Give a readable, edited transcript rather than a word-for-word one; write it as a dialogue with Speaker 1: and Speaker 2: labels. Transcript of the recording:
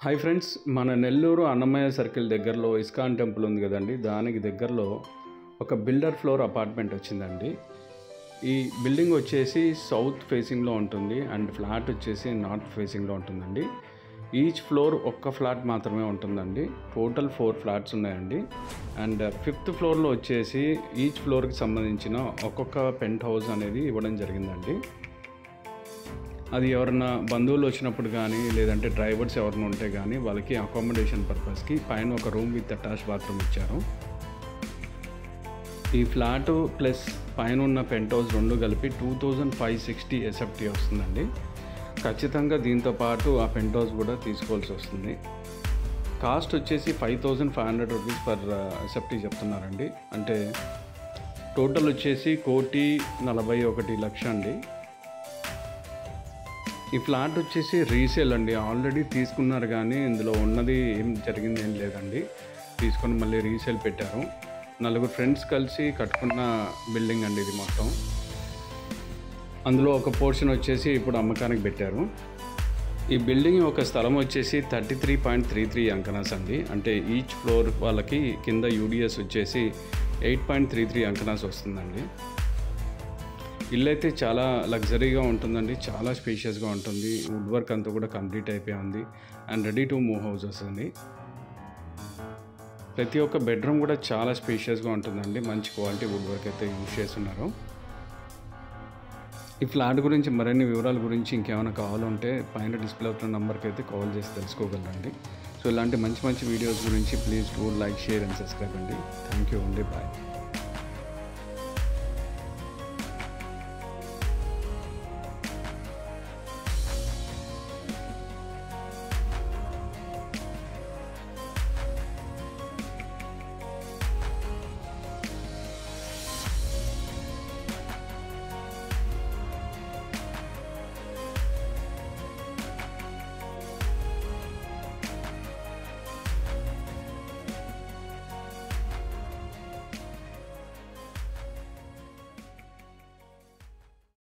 Speaker 1: Hi friends, మన Nellore Annamayya circle దగ్గరలో ISKCON temple ఉంది కదండి. దానికి దగ్గరలో ఒక బిల్డర్ ఫ్లోర్ అపార్ట్మెంట్ వచ్చిందండి. ఈ బిల్డింగ్ వచ్చేసి సౌత్ ఫేసింగ్లో ఉంటుంది అండ్ ఫ్లాట్ వచ్చేసి నార్త్ ఫేసింగ్లో ఉంటుందండి. ఈచ్ ఫ్లోర్ ఒక్క ఫ్లాట్ మాత్రమే ఉంటుందండి. టోటల్ 4 ఫ్లాట్స్ ఉన్నాయండి. అండ్ 5th ఫ్లోర్లో వచ్చేసి ఈచ్ ఫ్లోర్కి సంబంధించిన ఒక్కొక్క పెంట్ హౌస్ అనేది ఇవ్వడం జరిగిందండి. అది ఎవరన్నా బంధువులు వచ్చినప్పుడు కానీ లేదంటే డ్రైవర్స్ ఎవరైనా ఉంటే కానీ వాళ్ళకి అకామిడేషన్ పర్పస్కి పైన ఒక రూమ్ విత్ అటాచ్ బాత్రూమ్ ఇచ్చారు. ఈ ఫ్లాటు ప్లస్ పైన ఉన్న పెంట్ హౌస్ రెండు కలిపి 2560 ఎస్ఎఫ్టీ వస్తుందండి. ఖచ్చితంగా దీంతో పాటు ఆ పెంట్ హౌస్ కూడా తీసుకోవాల్సి వస్తుంది. కాస్ట్ వచ్చేసి 5500 రూపీస్ పర్ ఎస్ఎఫ్టీ చెప్తున్నారండి. అంటే టోటల్ వచ్చేసి 1,41,00,000 అండి. ఈ ఫ్లాట్ వచ్చేసి రీసేల్ అండి. ఆల్రెడీ తీసుకున్నారు కానీ ఇందులో ఉన్నది ఏం జరిగింది ఏం లేదండి. తీసుకొని మళ్ళీ రీసేల్ పెట్టారు. 4 ఫ్రెండ్స్ కలిసి కట్టుకున్న బిల్డింగ్ అండి ఇది మొత్తం. అందులో ఒక పోర్షన్ వచ్చేసి ఇప్పుడు అమ్మకానికి పెట్టారు. ఈ బిల్డింగ్ ఒక స్థలం వచ్చేసి 33.33 అంకనాస్ అండి. అంటే ఈచ్ ఫ్లోర్ వాళ్ళకి కింద యూడిఎస్ వచ్చేసి 8.33 అంకనాస్ వస్తుందండి. ఇల్లు అయితే చాలా లగ్జరీగా ఉంటుందండి. చాలా స్పేషియస్గా ఉంటుంది. వుడ్ వర్క్ అంతా కూడా కంప్లీట్ అయిపోయి ఉంది and ready to move houses అండి. ప్రతి ఒక్క బెడ్రూమ్ కూడా చాలా స్పేషియస్గా ఉంటుందండి. మంచి క్వాలిటీ వుడ్ వర్క్ అయితే యూజ్ చేస్తున్నారు. ఈ ఫ్లాట్ గురించి మరిన్ని వివరాల గురించి ఇంకేమైనా కావాలంటే పైన డిస్ప్లే అవుతున్న నెంబర్కి అయితే కాల్ చేసి తెలుసుకోగలరండి. సో ఇలాంటి మంచి వీడియోస్ గురించి please do like, share and subscribe అండి. థ్యాంక్ యూ అండి. బాయ్.